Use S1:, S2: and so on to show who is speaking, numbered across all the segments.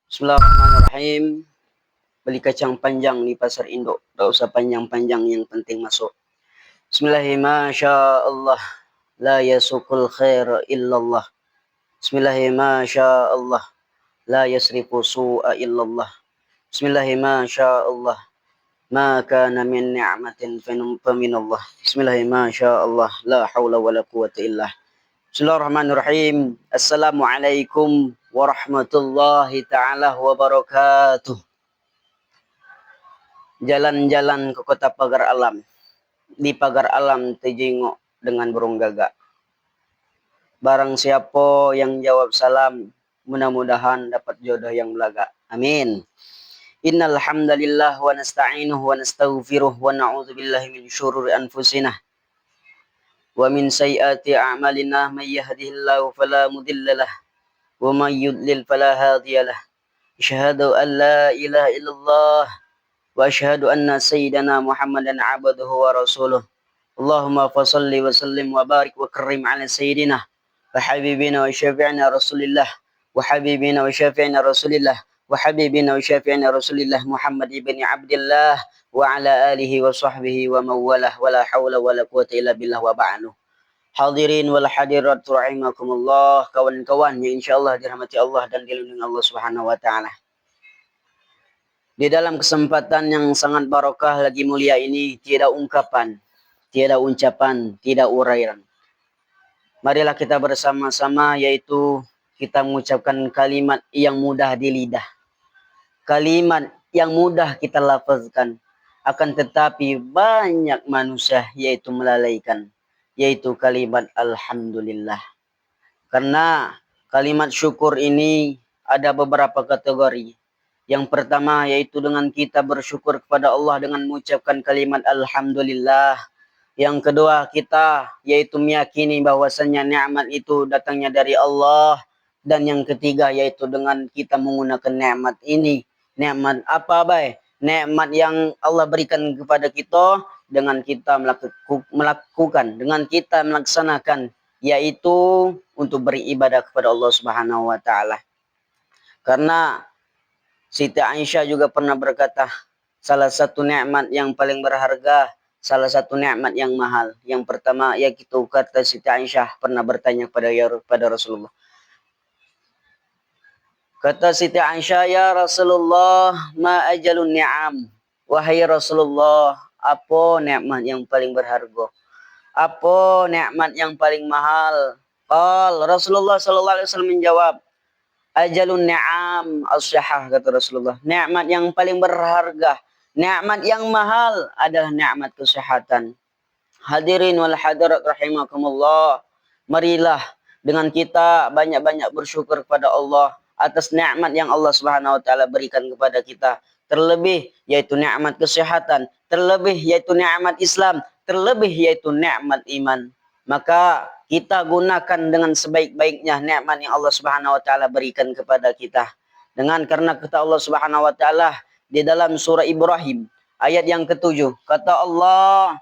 S1: Bismillahirrahmanirrahim. Beli kacang panjang di pasar induk. Tak usah panjang-panjang, yang penting masuk. Bismillahirrahmanirrahim. Masya Allah. La yasukul khair illallah. Bismillahirrahmanirrahim. Masya Allah. La yasrifu su'a illallah. Bismillahirrahmanirrahim. Masya Allah. Ma kana min ni'matin faminallah. Bismillahirrahmanirrahim. Masya Allah. La hawla wa la quwata illah. Bismillahirrahmanirrahim. Assalamualaikum warahmatullahi ta'ala wabarakatuh. Jalan-jalan ke kota pagar alam. Di pagar alam terjenguk dengan burung gagak. Barang siapa yang jawab salam, mudah-mudahan dapat jodoh yang belaga. Amin. Innal hamdalillah wa nasta'inuhu wa nastaghfiruh wa na'udzu billahi min syururi anfusina wa min sayyiati a'malina may yahdihillahu fala mudhillalah wa may yudlil fala hadiyalah. Asyhadu an la ilaha illallah wa asyhadu anna sayyidana Muhammadan abduhu wa rasuluh. Allahumma fasalli wa sallim wa barik wa karim ala sayyidina wa habibina wa syafi'ina rasulillah wa habibina wa syafi'ina rasulillah wa habibina wa syafi'ina rasulillah Muhammad ibn Abdullah wa ala alihi wa sahbihi wa mawalah wa la hawla wa la quwata illa billah wa ba'du. Hadirin wal hadirat rahimakumullah, kawan-kawan yang insyaallah dirahmati Allah dan dilindungi Allah Subhanahu wa taala. Di dalam kesempatan yang sangat barokah lagi mulia ini, tiada ungkapan, tiada ucapan, tidak uraian. Marilah kita bersama-sama, yaitu kita mengucapkan kalimat yang mudah di lidah. Kalimat yang mudah kita lafazkan. Akan tetapi banyak manusia yaitu melalaikan. Yaitu kalimat Alhamdulillah. Karena kalimat syukur ini ada beberapa kategori. Yang pertama yaitu dengan kita bersyukur kepada Allah dengan mengucapkan kalimat Alhamdulillah. Yang kedua kita yaitu meyakini bahwasannya nikmat itu datangnya dari Allah. Dan yang ketiga yaitu dengan kita menggunakan nikmat ini. Nikmat apa baik? Nikmat yang Allah berikan kepada kita dengan kita melakukan, dengan kita melaksanakan, yaitu untuk beribadah kepada Allah Subhanahu wa taala. Karena Siti Aisyah juga pernah berkata, salah satu nikmat yang paling berharga, salah satu nikmat yang mahal. Yang pertama, yaitu kata Siti Aisyah pernah bertanya pada Rasulullah. Kata Siti Aisyah, ya Rasulullah, ma ajalun ni'am. Wahai Rasulullah, apa nikmat yang paling berharga? Apa nikmat yang paling mahal? Rasulullah sallallahu alaihi wasallam menjawab, ajalun ni'am as-sihah, kata Rasulullah. Nikmat yang paling berharga, nikmat yang mahal adalah nikmat kesehatan. Hadirin wal hadirat rahimakumullah. Marilah dengan kita banyak-banyak bersyukur kepada Allah atas nikmat yang Allah Subhanahu wa taala berikan kepada kita. Terlebih yaitu nikmat kesehatan, terlebih yaitu nikmat Islam, terlebih yaitu nikmat iman. Maka kita gunakan dengan sebaik-baiknya nikmat yang Allah Subhanahu wa taala berikan kepada kita. Karena kata Allah Subhanahu wa taala di dalam surah Ibrahim ayat yang ke-7, kata Allah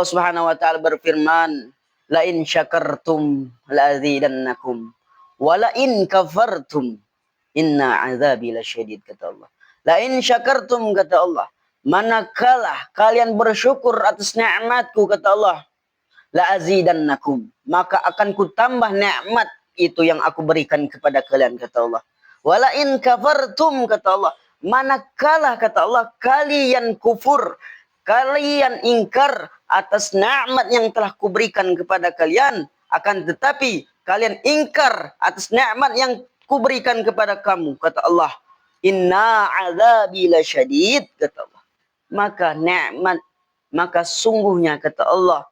S1: Subhanahu wa taala berfirman, la in syakartum la azidannakum wa la in kafartum inna azabi lasyadid, kata Allah. La in syakartum, kata Allah, manakala kalian bersyukur atas nikmatku, kata Allah, la azidannakum, maka akan kutambah nikmat itu yang aku berikan kepada kalian, kata Allah. Wala in kafartum, kata Allah, manakala, kata Allah, kalian kufur, kalian ingkar atas nikmat yang telah kuberikan kepada kalian, akan tetapi kalian ingkar atas nikmat yang kuberikan kepada kamu, kata Allah, inna azabi lasyadid, kata Allah. Maka sungguhnya, kata Allah,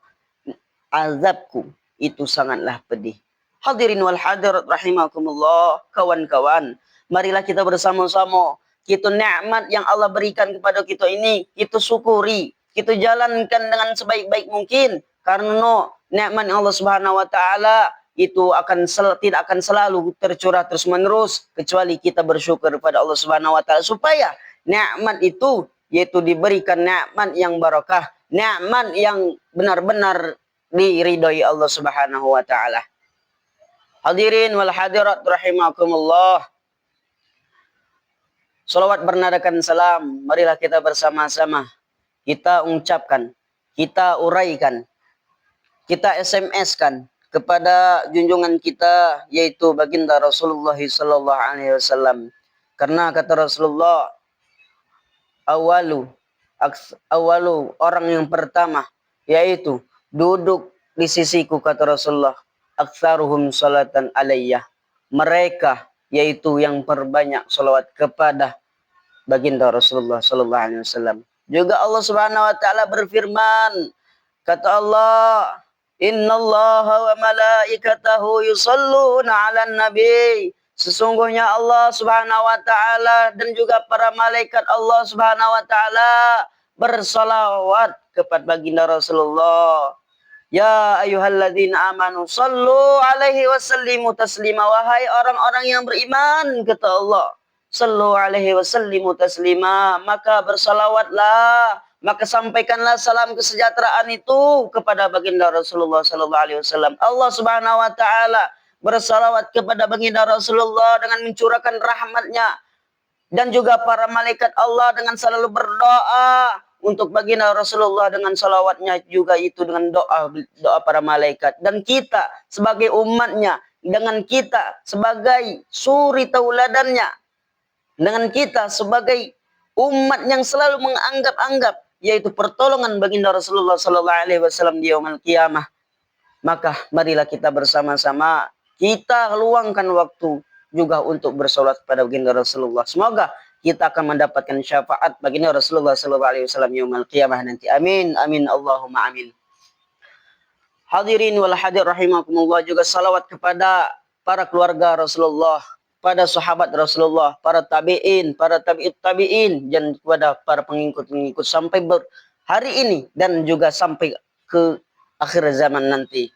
S1: azabku itu sangatlah pedih. Hadirin wal hadirat rahimakumullah, kawan-kawan, marilah kita bersama-sama kita nikmat yang Allah berikan kepada kita ini, kita syukuri, kita jalankan dengan sebaik-baik mungkin. Karena nikmat Allah Subhanahu wa taala itu tidak akan selalu tercurah terus-menerus kecuali kita bersyukur kepada Allah Subhanahu wa taala, supaya nikmat itu yaitu diberikan nikmat yang barakah, nikmat yang benar-benar diridhoi Allah Subhanahu wa taala. Hadirin wal hadirat rahimakumullah. Salawat bernadakan salam, marilah kita bersama-sama kita ucapkan, kita uraikan, kita SMS-kan kepada junjungan kita, yaitu baginda Rasulullah sallallahu alaihi wasallam. Karena kata Rasulullah, awalu orang yang pertama yaitu duduk di sisiku, kata Rasulullah, aktsaruhum salatan alayyah, mereka yaitu yang perbanyak salawat kepada baginda Rasulullah sallallahu alaihi wasallam. Juga Allah Subhanahu wa taala berfirman, kata Allah, innallaha wa malaikatahu yusholluna 'alan nabi. Sesungguhnya Allah Subhanahu wa taala dan juga para malaikat Allah Subhanahu wa taala bersalawat kepada baginda Rasulullah. Ya ayyuhalladzina amanu sallu alaihi wasallimu taslima. Wahai orang-orang yang beriman, kata Allah, sallu alaihi wasallimu taslima, maka bersalawatlah, maka sampaikanlah salam kesejahteraan itu kepada baginda Rasulullah sallallahu alaihi wasallam. Allah Subhanahu wa taala bersalawat kepada baginda Rasulullah dengan mencurahkan rahmatnya, dan juga para malaikat Allah dengan selalu berdoa untuk baginda Rasulullah dengan salawatnya juga itu dengan doa para malaikat. Dan kita sebagai umatnya, dengan kita sebagai suri tauladannya, dengan kita sebagai umat yang selalu menganggap-anggap yaitu pertolongan baginda Rasulullah sallallahu alaihi wasallam di yaumul qiyamah, maka marilah kita bersama-sama kita luangkan waktu juga untuk bersolat kepada baginda Rasulullah. Semoga kita akan mendapatkan syafaat baginda Rasulullah sallallahu alaihi wasallam yaumul qiyamah nanti. Amin amin Allahumma amin. Hadirin wal hadir rahimakumullah, juga salawat kepada para keluarga Rasulullah, pada sahabat Rasulullah, para tabi'in, para tabi'in, dan kepada para pengikut-pengikut sampai hari ini dan juga sampai ke akhir zaman nanti.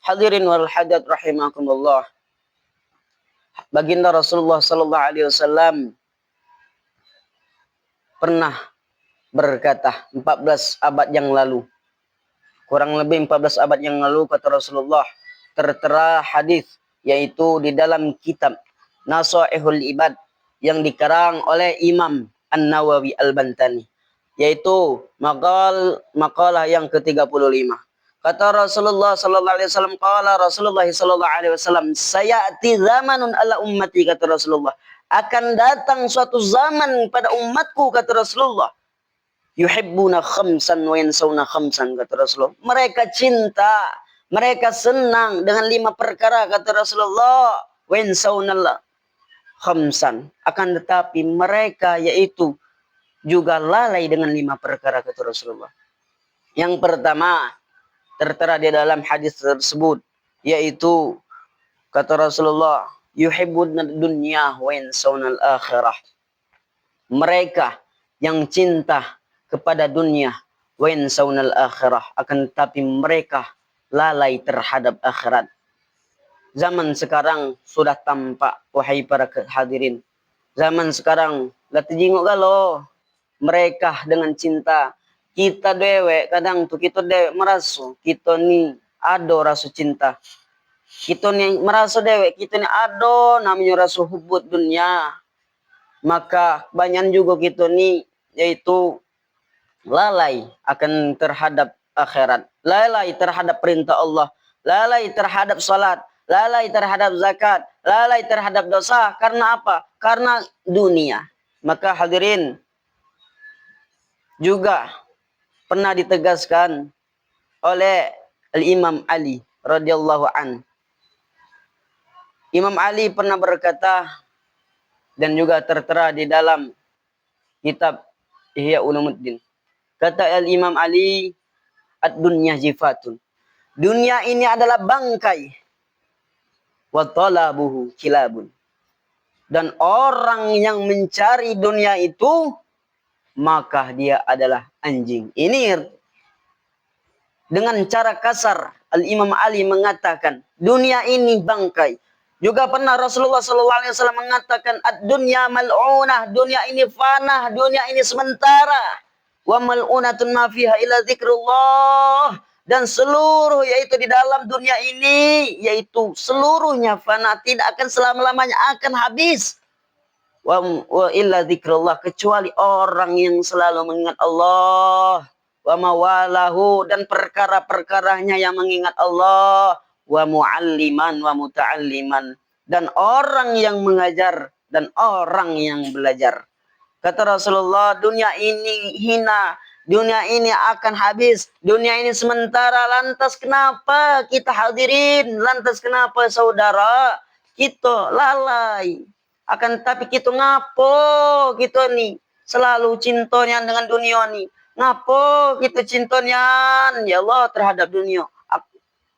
S1: Hadirin wal hadirat rahimakumullah. Baginda Rasulullah sallallahu alaihi wasallam pernah berkata 14 abad yang lalu, kurang lebih 14 abad yang lalu, kata Rasulullah, tertera hadis yaitu di dalam kitab Nasaihul Ibad yang dikarang oleh Imam An-Nawawi Al-Bantani, yaitu makalah yang ke-35. Kata Rasulullah sallallahu alaihi wasallam, qala Rasulullah sallallahu alaihi wasallam, sayati zamanun ala ummati, kata Rasulullah, akan datang suatu zaman pada umatku, kata Rasulullah, yuhibbuna khamsan wa yansawna khamsan, kata Rasulullah, mereka cinta, mereka senang dengan 5 perkara, kata Rasulullah, wa yansawna khamsan, akan tetapi mereka yaitu juga lalai dengan 5 perkara, kata Rasulullah. Yang pertama tertera di dalam hadis tersebut, yaitu kata Rasulullah, yuhibbuna dunya wa yansawna al-akhirah, mereka yang cinta kepada dunia, wa yansawna al-akhirah, akan tetapi mereka lalai terhadap akhirat. Zaman sekarang sudah tampak, wahai para hadirin, zaman sekarang latijingok galo mereka dengan cinta. Kita dewe kadang tuh kita dewe merasa kita ni ado rasa cinta, kita ni merasa dewe kita ni ado namanya rasa hubut dunia, maka banyak juga kita ni yaitu lalai akan terhadap akhirat, lalai terhadap perintah Allah, lalai terhadap salat, lalai terhadap zakat, lalai terhadap dosa. Karena apa? Karena dunia. Maka hadirin, juga pernah ditegaskan oleh Al-Imam Ali radhiyallahu an. Imam Ali pernah berkata, dan juga tertera di dalam kitab Ihya Ulumuddin. Kata Al-Imam Ali, ad-dunya jifatun, dunia ini adalah bangkai, wa talabuhu kilabun, dan orang yang mencari dunia itu maka dia adalah anjing. Ini dengan cara kasar Al-Imam Ali mengatakan dunia ini bangkai. Juga pernah Rasulullah SAW mengatakan ad-dunya mal'unah, dunia ini fanah, dunia ini sementara. Wa mal'unatun ma fiha illa zikrullah, dan seluruh yaitu di dalam dunia ini yaitu seluruhnya fana, tidak akan selama-lamanya akan habis. Wa illa dzikrullah, kecuali orang yang selalu mengingat Allah, wa mawalahu, dan perkara-perkaranya yang mengingat Allah, wa mualliman wa muta'alliman, dan orang yang mengajar dan orang yang belajar. Kata Rasulullah, dunia ini hina, dunia ini akan habis, dunia ini sementara. Lantas kenapa kita hadirin? Lantas kenapa saudara kita lalai? Akan tapi kita ngapo kita nih selalu cintonya dengan dunia nih. Ngapo kita cintonya ya Allah terhadap dunia.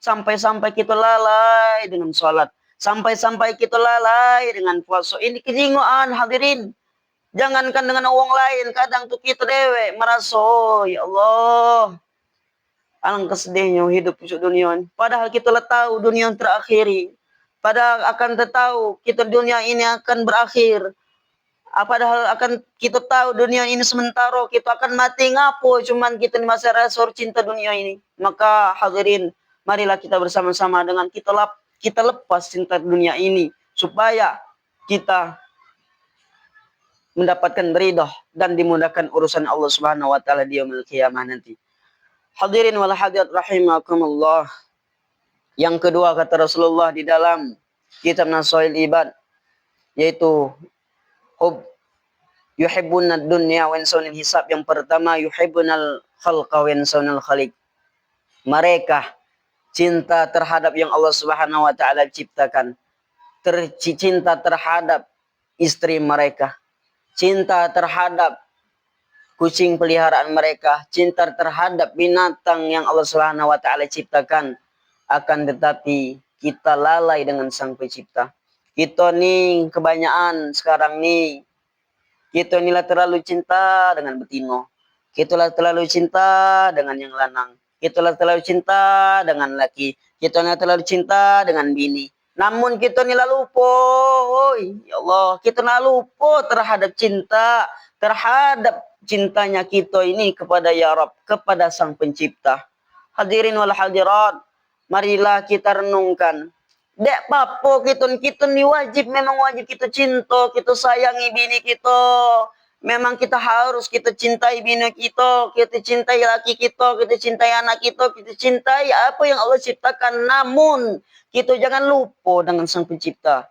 S1: Sampai-sampai kita lalai dengan sholat. Sampai-sampai kita lalai dengan puasa. Ini kejingoan hadirin. Jangankan dengan orang lain, kadang tuh kita dewe merasa, oh ya Allah, alangkah sedihnya hidup di dunia ini. Padahal kita lah tahu dunia yang terakhiri. Padahal akan tahu kita dunia ini akan berakhir. Padahal akan kita tahu dunia ini sementara, kita akan mati ngapo. Cuman kita di masa rasor cinta dunia ini. Maka hadirin, marilah kita bersama-sama dengan kita lepas cinta dunia ini supaya kita mendapatkan ridha dan dimudahkan urusan Allah Subhanahu wa taala di yaumil qiyamah nanti. Hadirin wal hadirat rahimakumullah. Yang kedua kata Rasulullah di dalam kitab Nasail Ibad yaitu yuhibbuna dunya wa yansawna hisab. Yang pertama yuhibbunal khalqa wa yansawna khaliq. Mereka cinta terhadap yang Allah Subhanahu wa taala ciptakan. Cinta terhadap istri mereka, cinta terhadap kucing peliharaan mereka, cinta terhadap binatang yang Allah Subhanahu wa taala ciptakan. Akan tetapi kita lalai dengan Sang Pencipta. Kita nih kebanyakan sekarang nih, kita inilah terlalu cinta dengan betino. Kita terlalu cinta dengan yang lanang. Kita terlalu cinta dengan laki. Kita terlalu cinta dengan bini. Namun kita nila lupa, ya Allah, kita nila lupa terhadap cinta, terhadap cintanya kita ini kepada ya Rabb, kepada Sang Pencipta. Hadirin wal hadirat, marilah kita renungkan. Dek papo kita ni wajib, memang wajib kita cinta, kita sayangi bini kita. Memang kita harus kita cintai bini kita cintai laki kita cintai anak kita cintai apa yang Allah ciptakan. Namun kita jangan lupa dengan Sang Pencipta.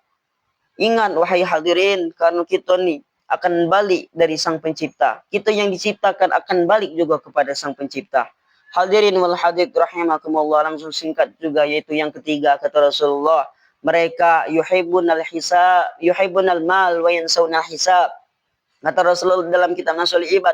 S1: Ingat wahai hadirin, karena kita ni akan balik dari Sang Pencipta. Kita yang diciptakan akan balik juga kepada Sang Pencipta. Hadirin wal hadirat rahimakumullah, langsung singkat juga yaitu yang ketiga kata Rasulullah, mereka yuhibbunal hisab, yuhibbunal mal wa yansawna hisab. Kata Rasulullah dalam kitab Nasail Ibad,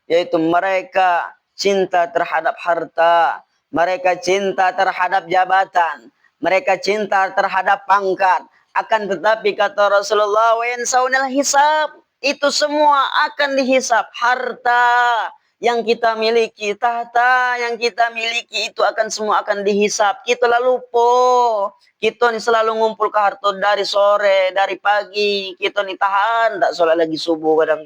S1: yaitu mereka cinta terhadap harta, mereka cinta terhadap jabatan, mereka cinta terhadap pangkat. Akan tetapi kata Rasulullah, wa yansawnal hisab, itu semua akan dihisab. Harta yang kita miliki, tahta yang kita miliki itu akan semua akan dihisab. Kita lalu kita ni selalu ngumpul ke harta dari sore, dari pagi. Kita ni tahan, tak sholat lagi subuh kadang.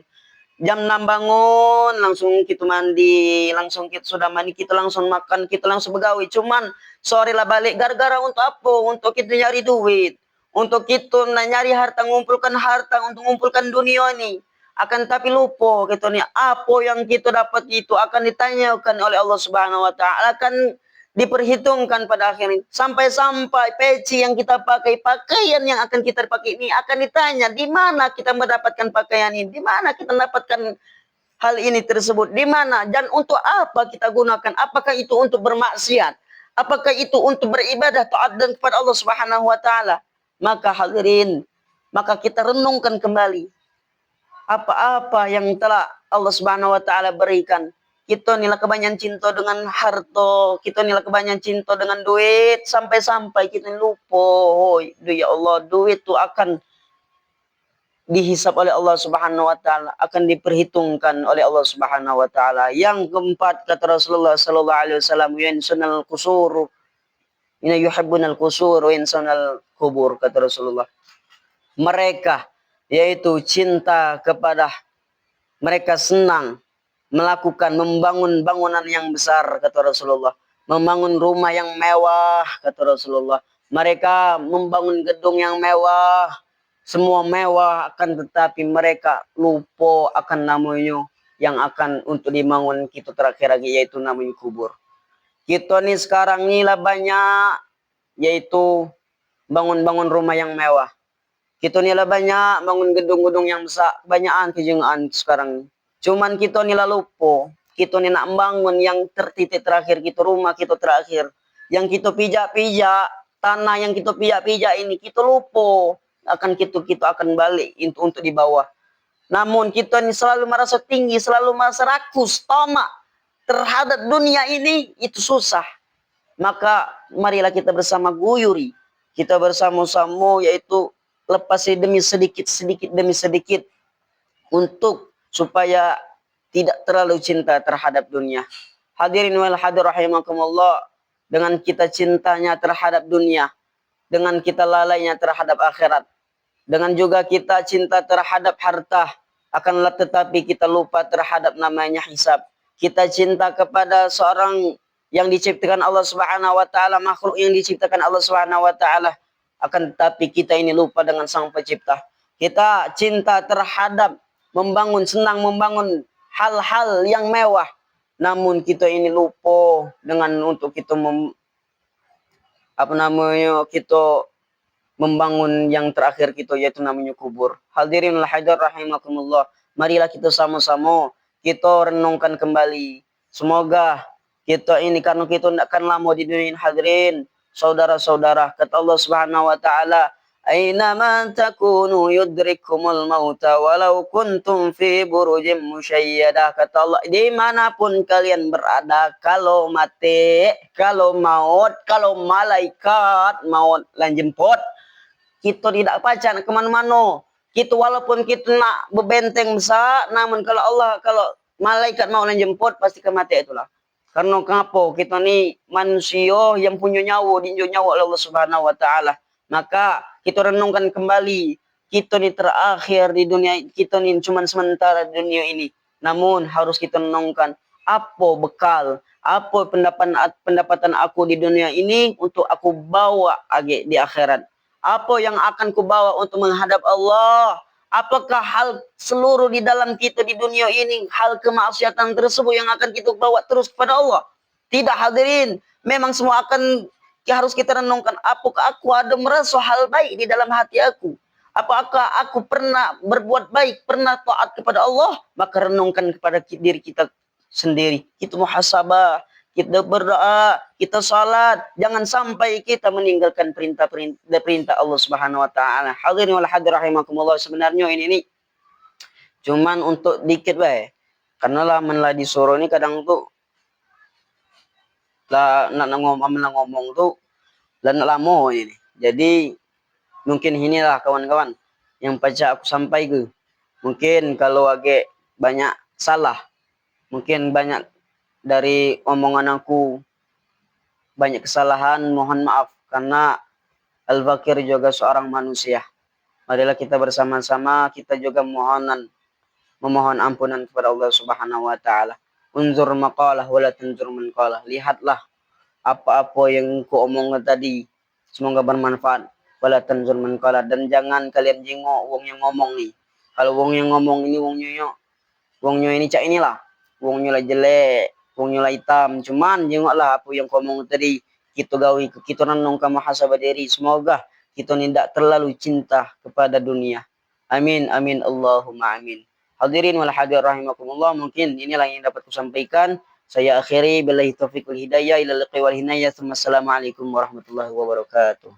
S1: Jam 6 bangun, langsung kita mandi, langsung kita sudah mandi, kita langsung makan, kita langsung begawi. Cuman sore lah balik, gara-gara untuk apa? Untuk kita nyari duit. Untuk kita nyari harta, ngumpulkan harta, untuk ngumpulkan dunia ini. Akan tapi lupa kita ni apa yang kita dapat itu akan ditanyakan oleh Allah Subhanahu wa taala, akan diperhitungkan pada akhirnya. Sampai-sampai peci yang kita pakai, pakaian yang akan kita pakai ini akan ditanya, di mana kita mendapatkan pakaian ini, di mana kita mendapatkan hal ini tersebut, di mana dan untuk apa kita gunakan? Apakah itu untuk bermaksiat? Apakah itu untuk beribadah taat dan kepada Allah Subhanahu wa taala? Maka hadirin, maka kita renungkan kembali apa-apa yang telah Allah Subhanahu wa taala berikan. Kita nilai kebanyakan cinta dengan harta, kita nilai kebanyakan cinta dengan duit, sampai-sampai kita lupa, ya Allah, duit itu akan dihisab oleh Allah Subhanahu wa taala, akan diperhitungkan oleh Allah Subhanahu wa taala. Yang keempat kata Rasulullah sallallahu alaihi wasallam, yansunal qusur, inna yuhibbunal qusur wa yansunal kubur, kata Rasulullah. Mereka yaitu cinta kepada, mereka senang melakukan membangun bangunan yang besar kata Rasulullah. membangun rumah yang mewah, kata Rasulullah. Mereka membangun gedung yang mewah, semua mewah, akan tetapi mereka lupa akan namanya yang akan untuk dibangun kita terakhir lagi, yaitu namanya kubur. Kita nih sekarang inilah banyak, yaitu bangun-bangun rumah yang mewah. Kita nila banyak bangun gedung-gedung yang besar, banyakan kejengaan sekarang. Cuman kita nila lupa, kita ni nak bangun yang tertitik terakhir kita, rumah kita terakhir. Yang kita pijak-pijak, tanah yang kita pijak-pijak ini, kita lupa akan kita akan balik untuk di bawah. Namun kita ni selalu merasa tinggi, selalu merasa rakus, tamak terhadap dunia ini, itu susah. Maka marilah kita bersama guyuri, kita bersama-sama, yaitu lepas demi sedikit demi sedikit, untuk supaya tidak terlalu cinta terhadap dunia. Hadirin wal hadir rahimakumullah, dengan kita cintanya terhadap dunia, dengan kita lalainya terhadap akhirat, dengan juga kita cinta terhadap harta, akanlah tetapi kita lupa terhadap namanya hisab. Kita cinta kepada seorang yang diciptakan Allah Subhanahu wa taala, makhluk yang diciptakan Allah Subhanahu wa taala, akan tetapi kita ini lupa dengan Sang Pencipta. Kita cinta terhadap senang membangun hal-hal yang mewah, namun kita ini lupa dengan untuk kita kita membangun yang terakhir kita, yaitu namanya kubur. Hadirin hadir rahimakumullah, marilah kita sama-sama kita renungkan kembali. Semoga kita ini, karena kita tidak akan lama di dunia ini, hadirin saudara-saudara, kata Allah Subhanahu wa taala, aina man takunu yudrikumul mauta walau kuntum fi burujim musyayyadah. Kata Allah, dimanapun kalian berada, kalau mati, kalau maut, kalau malaikat maut lan jemput, kita tidak pacar kemana-mana. Kita walaupun kita nak bebenteng besar, namun kalau malaikat mau jemput, pasti kematian itulah. Karena kenapa? Kita ni manusia yang punya nyawa, diinjak nyawa oleh Allah Subhanahu wa taala. Maka kita renungkan kembali, kita ni terakhir di dunia, kita ni cuma sementara di dunia ini. Namun harus kita renungkan, apa bekal, apa pendapatan aku di dunia ini untuk aku bawa di akhirat. Apa yang akan kubawa untuk menghadap Allah? Apakah hal seluruh di dalam kita di dunia ini, hal kemaksiatan tersebut yang akan kita bawa terus kepada Allah? Tidak, hadirin. Memang semua akan harus kita renungkan. Apakah aku ada merasa hal baik di dalam hati aku? Apakah aku pernah berbuat baik, pernah taat kepada Allah? Maka renungkan kepada diri kita sendiri. Kita muhasabah, kita berdoa, kita salat, jangan sampai kita meninggalkan perintah Allah Subhanahu wa taala. Hadirin wal hadir rahimakumullah, sebenarnya ini cuman untuk dikit bae. Karena lah disuruh ini kadang tuh lah nak ngomong tuh lah lama ini. Jadi mungkin inilah kawan-kawan yang pacak aku sampaikan. Mungkin kalau agak banyak salah, mungkin banyak dari omongan aku banyak kesalahan, mohon maaf, karena Al-Fakir juga seorang manusia. Marilah kita bersama-sama kita juga memohon ampunan kepada Allah Subhanahu wa taala. Unzur maqalah wala tunzur man qalah. Lihatlah apa-apa yang ku omongkan tadi, semoga bermanfaat. Wala tunzur man qalah, dan jangan kalian jengok wong yang ngomong nih. Kalau wong yang ngomong ini wongnya ini cak inilah, wongnya lah jelek, wongnya lah hitam. Cuman jengoklah apa yang kau ngomong tadi, kita gawi, kita renungkan muhasabah diri. Semoga kita tidak terlalu cinta kepada dunia. Amin, amin, Allahumma amin. Hadirin wal hadir rahimakumullah, mungkin inilah yang dapat kusampaikan. Saya akhiri billahi taufiq wal hidayah ila liqi wal hinayah. Assalamualaikum warahmatullahi wabarakatuh.